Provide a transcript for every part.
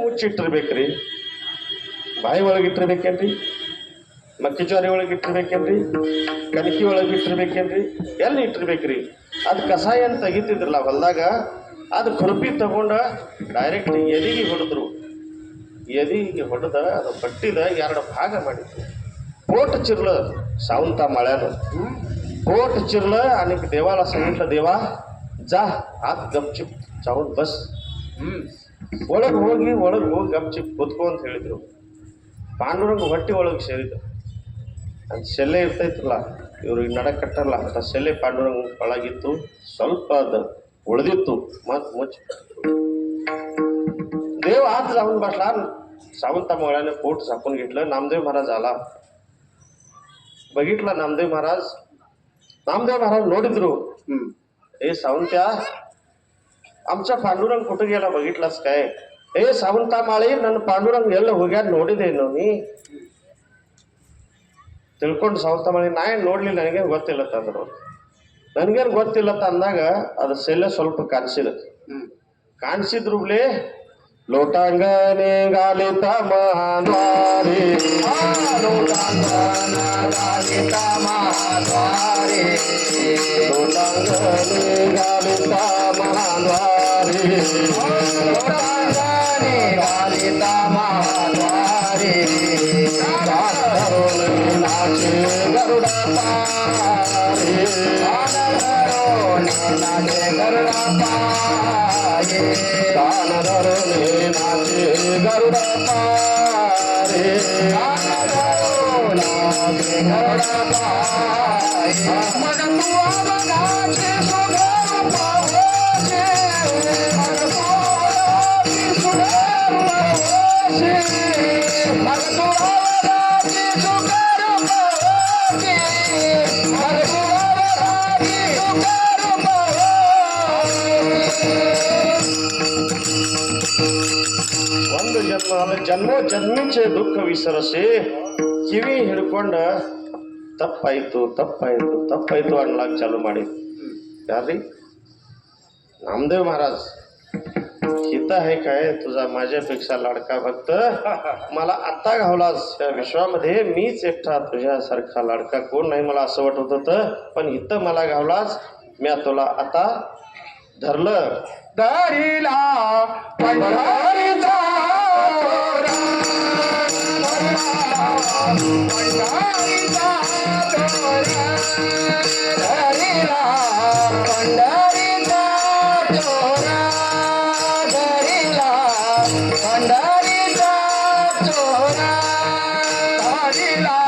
ಮುಚ್ಚಿಟ್ಟಿರ್ಬೇಕ್ರಿ, ಬಾಯಿ ಒಳಗಿಟ್ಟಿರ್ಬೇಕೇನ್ರಿ, ಮಕ್ಕಿಜೋರಿ ಒಳಗಿಟ್ಟಿರ್ಬೇಕೇನ್ರಿ, ಕಣಕಿ ಒಳಗಿಟ್ಟಿರ್ಬೇಕೇನ್ರಿ, ಎಲ್ಲಿ ಇಟ್ಟಿರ್ಬೇಕ್ರಿ? ಅದು ಕಸಾಯ ಅಂತ ತೆಗಿತಿದ್ರಲ್ಲ ಹೊಲ್ದಾಗ, ಅದು ಕುರುಪಿ ತಗೊಂಡ ಡೈರೆಕ್ಟ್ ಎದಿಗೆ ಹೊಡೆದ್ರು. ಎದಿಗೆ ಹೊಡೆದ ಅದು ಬಟ್ಟಿದ 2 ಭಾಗ ಮಾಡಿದ್ರು. पोट चिरलं सावंता माळ्यानं, पोट चिरलं आणि देवाला सांगितलं, देवा जा आत गपचिप जाऊन बस, ಒಳಗೆ ಹೋಗಿ ಗಪ್ಚಿಪ್ ಕುತ್ಕೋ ಅಂತ ಹೇಳಿದ್ರು. ಪಾಂಡುರಂಗ ಹೊಟ್ಟಿ ಒಳಗೆ ಸೇರಿದ್ರು. ಅದು ಸೆಲ್ಲೆ ಇರ್ತೈತಲ್ಲ, ಇವ್ರಿಗೆ ನಡಕ್ ಕಟ್ಟಲ್ಲ ಅಂತ ಸೆಲ್ಲೆ ಪಾಂಡುರಂಗ ಒಳಗಿತ್ತು. ಸ್ವಲ್ಪ ಅದು उळदिತ್ತು, मग मुच देव आत जाऊन बसला. सावंता माळ्याने पोट झाकून घेतलं. नामदेव महाराज आला, बघितला नामदेव महाराज ನೋಡಿದ್ರು. ए सावंत्या, आमचा पांडुरंग कुठे गेला बघितलास काय? ए सावंता माळी, ನನ್ನ ಪಾಂಡುರಂಗ ಎಲ್ಲ ಹೋಗ್ಯಾರ ನೋಡಿದೇನು ನೀ? ತಿಳ್ಕೊಂಡು ಸಾವಂತ ಮಾಳಿ, ನಾ ಏನು ನೋಡ್ಲಿಲ್ಲ, ನನಗೇನು ಗೊತ್ತಿಲ್ಲ ತಂದ್ರು. ನನಗೇನು ಗೊತ್ತಿಲ್ಲ ಅಂದಾಗ ಅದು ಸೆಲ್ಲೆ ಸ್ವಲ್ಪ ಕಾಣಿಸಿದ್ರುಬ್ಲೆ लोटांगणे घालिता महाद्वारे, लोटांगण घालिता महाद्वारे, लोटांगणे घालिता महाद्वारे, लोटांगणे घालिता महाद्वारे, गान धरून नाचे गरुडा पारे, गान धरून नाचे गरुडा पारे, गान धरून नाचे गरुडा पारे, गान धरून नाचे गरुडा पारे, मन तू अवघाचे सुगर पावसे, मन तू अवघाचे सुगर पावसे, मन तू अवघाचे सुगर पावसे, मन तू अवघाचे सुगर पावसे. ಒಂದು ಜನ್ಮ ಅಲ್ಲ, ಜನ್ಮೋಜನ್ಮಿಂಚೆ ದುಃಖ ವಿಸರಸೆ ಕಿವಿ ಹಿಡ್ಕೊಂಡ ತಪ್ಪಾಯ್ತು ಅನ್ಲಾಕ್ ಚಾಲು ಮಾಡಿ. यारी नामदेव महाराज, हिता आहे काय तुझा माझ्यापेक्षा लाडका भक्त? मला आता घावलास या विश्वामध्ये, मीच एकटा तुझ्यासारखा लाडका कोण नाही मला असं वाटत होतं, पण इथं मला घावलास. मी तुला आता धरलं. दरीला पंढरीचा तोरा, पंढरीचा तोरा, दरीला पंढरीचा तोरा, दरीला पंढरीचा तोरा, दरीला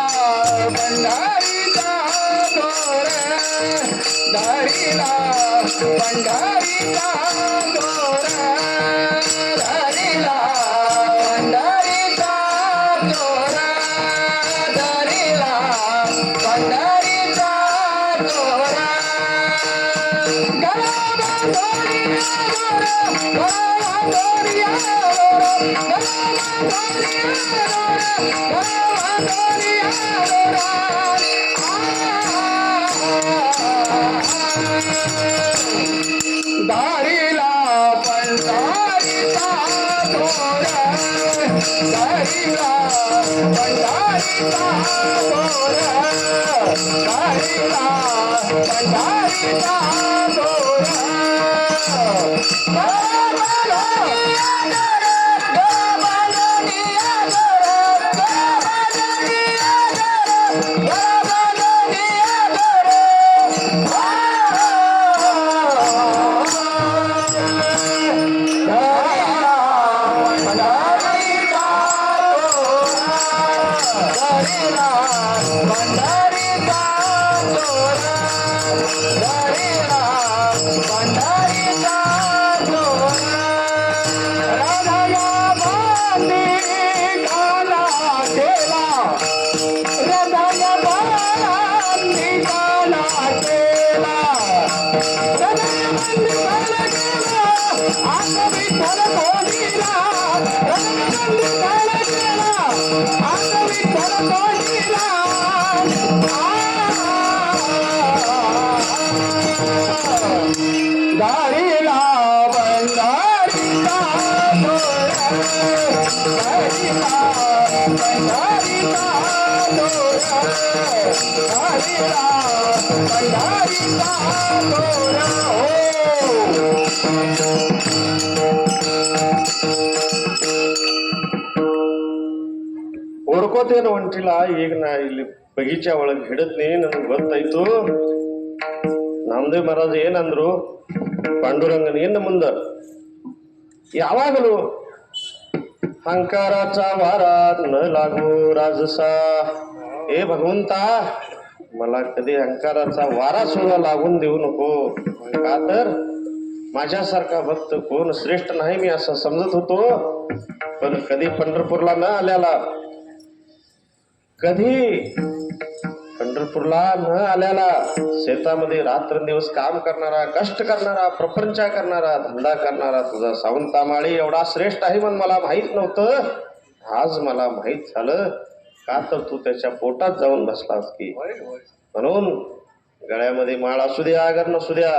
पंढरीचा तोरा, दरीला पंढरीचा तोरा, दरीला पंढरीचा तोरा, दरीला पंढरीचा तोरा, गलाबा दोरिया दोरा, गलाबा दोरिया दोरा, गलाबा दोरिया दोरा, गलाबा दोरिया दोरा, दारीला पंढरीचा तोरा, दारीला पंढरीचा तोरा, दारीला पंढरीचा तोरा, दारीला पंढरीचा तोरा. ಹುಡ್ಕೋತೇನು ಹೊಂಟಿಲ್ಲ. ಈಗ ನಾ ಇಲ್ಲಿ ಬಗೀಚಾ ಒಳಗೆ ಹಿಡಿದ್ನಿ. ನನಗೆ ಗೊತ್ತಾಯ್ತು ನಾಮದೇವ್ ಮಹಾರಾಜ ಏನಂದ್ರು, ಪಾಂಡುರಂಗನ ಇನ್ನು ಮುಂದ यावागलो अहंकाराचा वारा न लागो राजसा. हे भगवंता, मला कधी अहंकाराचा वारा सुद्धा लागून देऊ नको. का तर माझ्यासारखा भक्त कोण श्रेष्ठ नाही मी असं समजत होतो. पण कधी पंढरपूरला न आल्याला, कधी पंढरपूरला न आल्याला, शेतामध्ये रात्रंदिवस काम करणारा, कष्ट करणारा, प्रपंच करणारा, धंदा करणारा तुझा सावंतामाळी एवढा श्रेष्ठ आहे पण मला माहित नव्हतं. आज मला माहित झालं. का तर तू त्याच्या पोटात जाऊन बसलास की. म्हणून गळ्यामध्ये माळ असू द्या अगर नसू द्या,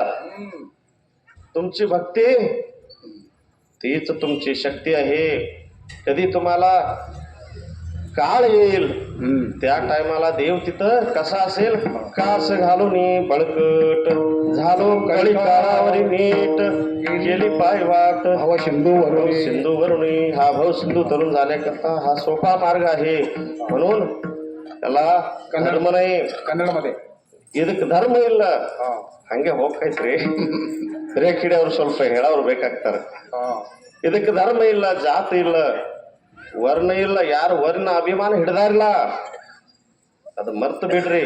तुमची भक्ती तीच तुमची शक्ती आहे. कधी तुम्हाला काळ येईल त्या टायमाला देव तिथं कसा असेल, कास घालून बळकट झालो कळी काळावरी नीट गेली पाय वाट भाव सिंधू वरून सिंधू वरुणी. हा भाव सिंधू तरुण जाण्याकरता हा सोपा मार्ग आहे. म्हणून त्याला धर्म नाही, ಕನ್ನಡमध्ये ಇದಕ್ಕೆ ಧರ್ಮ ಇಲ್ಲ. ಹಂಗೆ ಹೋಗ್ತೈತ್ರಿ ರೇಖಿಡಿಯವ್ರು ಸ್ವಲ್ಪ ಹೇಳೋರು ಬೇಕಾಗ್ತಾರೆ. ಇದಕ್ಕೆ ಧರ್ಮ ಇಲ್ಲ, ಜಾತಿ ಇಲ್ಲ, ವರ್ಣ ಇಲ್ಲ. ಯಾರು ವರ್ಣ ಅಭಿಮಾನ ಹಿಡ್ದಾರಿಲ್ಲ ಅದು ಮರ್ತು ಬಿಡ್ರಿ.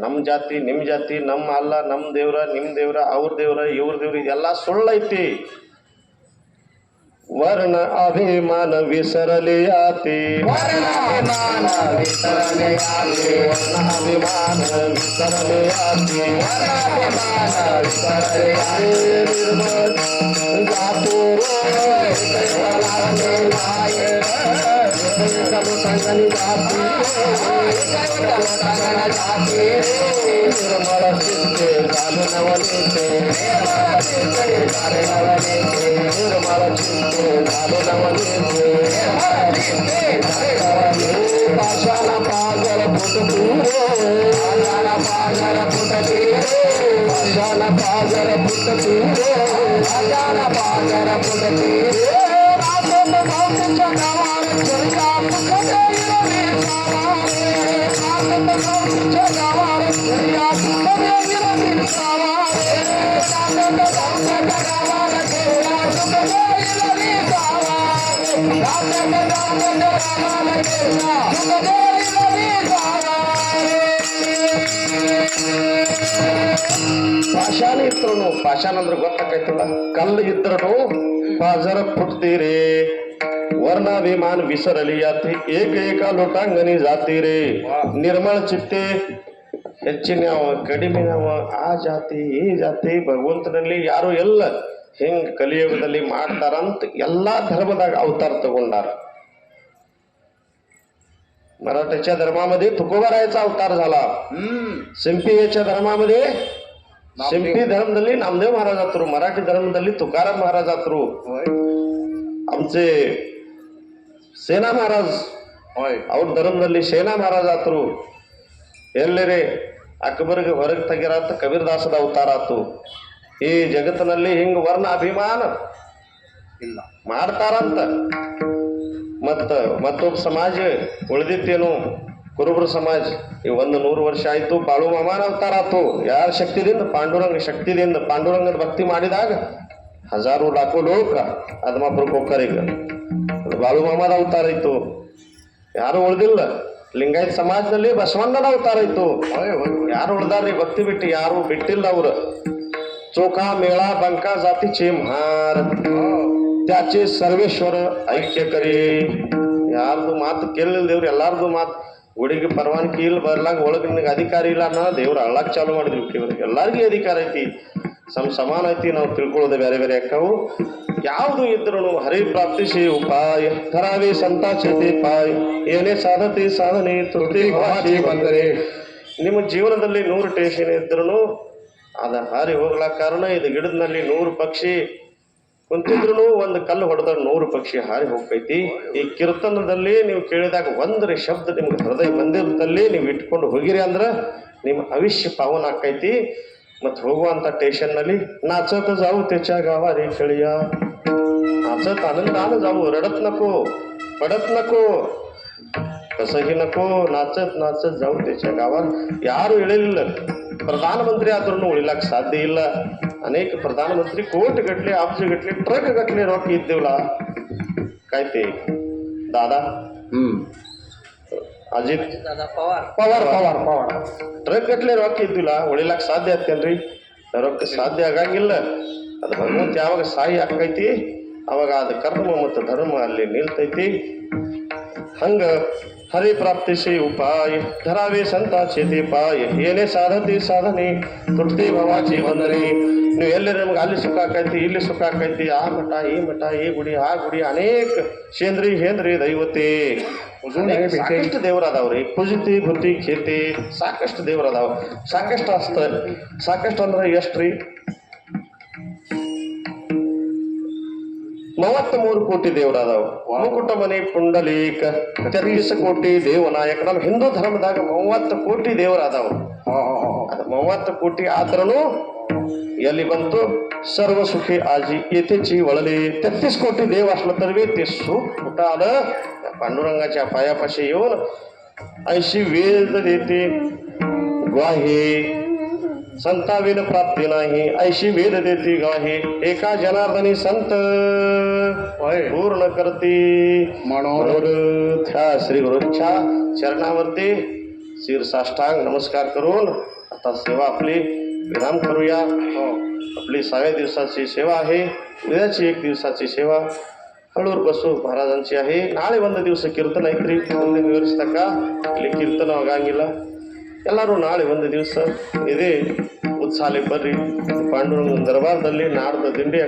ನಮ್ ಜಾತಿ ನಿಮ್ ಜಾತಿ, ನಮ್ಮ ಅಲ್ಲ, ನಮ್ ದೇವ್ರ ನಿಮ್ ದೇವ್ರ, ಅವ್ರ ದೇವ್ರ ಇವ್ರ ದೇವ್ರ, ಇದೆಲ್ಲ ಸುಳ್ಳೈತಿ. ವರ್ಣ ಅಭಿಮಾನ ವಿಸರಲಿ ಆತಿ, ವರ್ಣ ಅಭಿಮಾನ ವಿಸರಲಿ ಆತಿ, ವರ್ಣ ಅಭಿಮಾನ ವಿಸರಲಿ ಆತಿ, ವರ್ಣ ಅಭಿಮಾನ ವಿಸರಲಿ ಆತಿ. ನಿರ್ಮಲ ಜಾತು ಸಂಗನಿ ಜಾತಿ ನಿರ್ಮಲ ಚಿಂತೆ ಕಾಲು ನವನೀತೆ, ನಿರ್ಮಲ ಚಿಂತೆ ಕಾಲು ನವನೀತೆ. ಪಾಷಾಣ ಪಾಗರ ಪುಟ ತೂರೋ, ಪಾಷಾಣ ಪಾಗರ ಪುಟ ತೀರೋ, ಪಾಷಾಣ ಪಾಗರ ಪುಟ ತೂರೋ, ಪಾಷಾಣ ಪಾಗರ ಪುಟ ತೀರೋ. ಪಾಷಾಣ ಇದ್ರು, ಪಾಷಾಣ ಅಂದ್ರೆ ಗೊತ್ತಾಕೈತಲ್ಲ, ಕಲ್ಲು ಇದ್ರು ಪಾಜರ ಪುಟ್ತೀರಿ. वर्णाभिमान विसरली याती एक एका लोटांगणी जाती रे. निर्मळ चित्ते ಹೆಚ್ಚಿನ ಕಡಿಮೆ ಆ ಜಾತಿ ಈ ಜಾತಿ ಭಗವಂತನಲ್ಲಿ ಯಾರು ಎಲ್ಲ ಹಿಂಗ್ ಕಲಿಯುಗದಲ್ಲಿ ಮಾಡ್ತಾರಂತ ಎಲ್ಲಾ धर्मದಾಗ अवतार तगोंडार. मराठ्याच्या धर्मामध्ये तुकोबारायाचा अवतार झाला. सिंपीच्या धर्मामध्ये सिंपी धर्मದಲ್ಲಿ नामदेव महाराज आतरू, मराठी धर्मದಲ್ಲಿ तुकाराम महाराज आतरू, आमचे ಸೇನಾ ಮಹಾರಾಜ್ ಅವ್ರ ಧರ್ಮದಲ್ಲಿ ಸೇನಾ ಮಹಾರಾಜ್ ಆತರು. ಎಲ್ಲರೇ ಅಕ್ಬರ್ಗೆ ಹೊರಗೆ ತೆಗಿರಾತ ಕಬೀರದಾಸದ ಅವತಾರ ಆತು. ಈ ಜಗತ್ತಿನಲ್ಲಿ ಹಿಂಗ ವರ್ಣ ಅಭಿಮಾನ ಇಲ್ಲ ಮಾಡ್ತಾರಂತ. ಮತ್ತೊಬ್ಬ ಸಮಾಜ ಉಳಿದಿತ್ತೇನು, ಕುರುಬರ ಸಮಾಜ. ಈ 100 ವರ್ಷ ಆಯ್ತು ಬಾಳು ಮಾಮಾನ ಅವತಾರ ಆತು. ಯಾರ ಶಕ್ತಿದಿಂದ? ಪಾಂಡುರಂಗ ಶಕ್ತಿದಿಂದ. ಪಾಂಡುರಂಗದ ಭಕ್ತಿ ಮಾಡಿದಾಗ ಹಜಾರು ಲಾಖೋ ಲೋಕ ಅದ್ಮಾಪುರಕ್ಕೆ ಹೋಗ್ತಾರೆ. ಈಗ ಬಾಳು ಮಾಮಾದ ಅವತಾರ ಇತ್ತು, ಯಾರು ಉಳ್ದಿಲ್ಲ. ಲಿಂಗಾಯತ್ ಸಮಾಜದಲ್ಲಿ ಬಸವಣ್ಣನ ಅವತಾರ ಇತ್ತು, ಯಾರು ಉಳ್ದಾರ್ರಿ? ಭಕ್ತಿ ಬಿಟ್ಟು ಯಾರು ಬಿಟ್ಟಿಲ್ಲ. ಅವ್ರು चोखा मेळा बंका जातीचे महार त्याचे सर्वेश्वर ऐक्य करी. ಯಾರ್ದು ಮಾತು ಕೇಳಲಿಲ್ಲ ದೇವ್ರು, ಎಲ್ಲಾರ್ದು ಮಾತು. ಗುಡಿಗೆ ಪರವಾನಗಿ ಇಲ್ಲ, ಬರ್ಲಾಗ ಒಳಗೆ ನಿನಗೆ ಅಧಿಕಾರ ಇಲ್ಲ ಅನ್ನೋ ದೇವ್ರು ಅಳ್ಳಾಕ್ ಚಾಲು ಮಾಡಿದ್ವಿ. ಇವ್ರಿಗೆ ಎಲ್ಲಾರ್ಗೂ ಅಧಿಕಾರ ಐತಿ, ಸಮಾನ ಐತಿ. ನಾವು ತಿಳ್ಕೊಳ್ಳೋದು ಬೇರೆ ಬೇರೆ ಅಕ್ಕವು. ಯಾವುದು ಇದ್ರು ಹರಿ ಪ್ರಾಪ್ತಿಸಿ ಉಪಾಯ ಕರಾವೆ ಸಂತಾಚತೆ ಪಾಯ ಏನೇ ಸಾಧತೆ ಸಾಧನೆ ತುಟಿ ಭಾಷೆ ಬಂದರೆ. ನಿಮ್ಮ ಜೀವನದಲ್ಲಿ 100 ಟೇಷನ್ ಇದ್ರು ಅದ ಹಾರಿ ಹೋಗ್ಲಾಕ ಕಾರಣ ಇದು ಗಿಡದಲ್ಲಿ 100 ಪಕ್ಷಿ ಕುಂತಿದ್ರು ಒಂದು ಕಲ್ಲು ಹೊಡೆದಾಗ 100 ಪಕ್ಷಿ ಹಾರಿ ಹೋಗ್ತೈತಿ. ಈ ಕೀರ್ತನದಲ್ಲಿ ನೀವು ಕೇಳಿದಾಗ ಒಂದರ ಶಬ್ದ ನಿಮ್ಗೆ ಹೃದಯ ಮಂದಿರದಲ್ಲಿ ನೀವು ಇಟ್ಕೊಂಡು ಹೋಗಿರಿ ಅಂದ್ರೆ ನಿಮ್ಮ ಆಯುಷ್ಯ ಪಾವನ ಆಕೈತಿ. ಮತ್ತು ಹೋಗುವಂಥ स्टेशनನಲ್ಲಿ नाचत जाऊ त्याच्या गावारी खेळिया, नाचत आनंदानं जाऊ, रडत नको, पडत नको, कसंही नको, नाचत नाचत जाऊ त्याच्या गावात. ಯಾರು ಇಳಿಲಿಲ್ಲ, ಪ್ರಧಾನಮಂತ್ರಿ ಆದ್ರೂ ಉಳಿಲಕ್ಕೆ ಸಾಧ್ಯ ಇಲ್ಲ. ಅನೇಕ ಪ್ರಧಾನಮಂತ್ರಿ ಕೋಟಿಗಟ್ಟಲೆ ಅಬ್ಜಗಟ್ಟಲೆ ಟ್ರಕ್ ಗಟ್ಟಲೆ ರೊಕ್ಕ ಇದ್ದೇವಲ್ಲ. काय ते दादा ಅಜಿತ್ ಪವಾರ್ ಪವಾರ್ ಪವಾರ್ ಟ್ರಕ್ ಗಟ್ಟಲೆ ರೊಕ್ಕ ಇದ್ದಿಲ್ಲ, ಉಳಿಲಕ್ಕೆ ಸಾಧ್ಯ ಆಗ್ತೇನ್ರಿ? ರೊಕ್ಕ ಸಾಧ್ಯ ಆಗಂಗಿಲ್ಲ. ಅದು ಭಗವಂತ ಯಾವಾಗ ಸಾಯಿ ಆಕೈತಿ ಅವಾಗ ಅದು ಕರ್ಮ ಮತ್ತು ಧರ್ಮ ಅಲ್ಲಿ ನಿಲ್ತೈತಿ. ಹಂಗ हरी प्राप्तीशी उपाय धरावे संताचे ते पाय, येणे साधते साधने तुटते भावाची बंधने. ನೀವು ಎಲ್ಲಿ ನಮ್ಗೆ ಅಲ್ಲಿ ಸುಖ ಆಕೈತಿ, ಇಲ್ಲಿ ಸುಖ ಆಕೈತಿ, ಆ ಮಠ ಈ ಮಠ, ಈ ಗುಡಿ ಆ ಗುಡಿ, ಅನೇಕ ಶೇಂದ್ರಿ ಹೇಂದ್ರಿ ದೈವತೆ ಸಾಕಷ್ಟು ದೇವರದಾವ್ರಿ. ಪೂಜಿತಿ ಭೂತಿ ಖೇತಿ ಸಾಕಷ್ಟು ದೇವರದಾವ. ಸಾಕಷ್ಟು ಅಸ್ತ ಸಾಕಷ್ಟು ಅಂದ್ರೆ ಎಷ್ಟ್ರಿ? 33 ಕೋಟಿ ದೇವರಾದವು. ಮುಕುಟ ಮನೆ ಪುಂಡಲೀಕ 33 ಕೋಟಿ ದೇವನಾಯಕ. ನಮ್ಮ ಹಿಂದೂ ಧರ್ಮದಾಗ 30 ಕೋಟಿ ದೇವರಾದವು. ಅದು 30 ಕೋಟಿ ಆದ್ರೂ ಎಲ್ಲಿ ಬಂತು? सर्व सुखे आजी येथेची वळले. 33 कोटी देव असलं तर ते सुख कुठं आलं? पांडुरंगाच्या पायापाशी येऊन 80 वेद देते ग्वाहे, संताविन प्राप्ती नाही 80 वेद देते ग्वाहे. एका जनार्दनी संत पूर्ण करते मनोरथ. ह्या श्री गुरूंच्या चरणावरती शिरसाष्टांग नमस्कार करून आता सेवा आपली विराम करूया. आपली 6व्या दिवसाची सेवा आहे. उद्याची 1 दिवसाची सेवा हळूर बसू महाराजांची आहे. ನಾಳೆ ಒಂದು ದಿವಸ ಕೀರ್ತನ ಐತ್ರಿ. ಮುಂದೆ ವಿವರಿಸ್ತಕ್ಕ ಇಲ್ಲಿ ಕೀರ್ತನ ಆಗಂಗಿಲ್ಲ. ಎಲ್ಲರೂ ನಾಳೆ ಒಂದು ದಿವಸ ಇದೇ ಉತ್ಸಾಹಲಿ ಬರ್ರಿ. ಪಾಂಡುರಂಗನ ದರ್ಬಾರದಲ್ಲಿ ನಾಡ್ದ ದಿಂಡಿ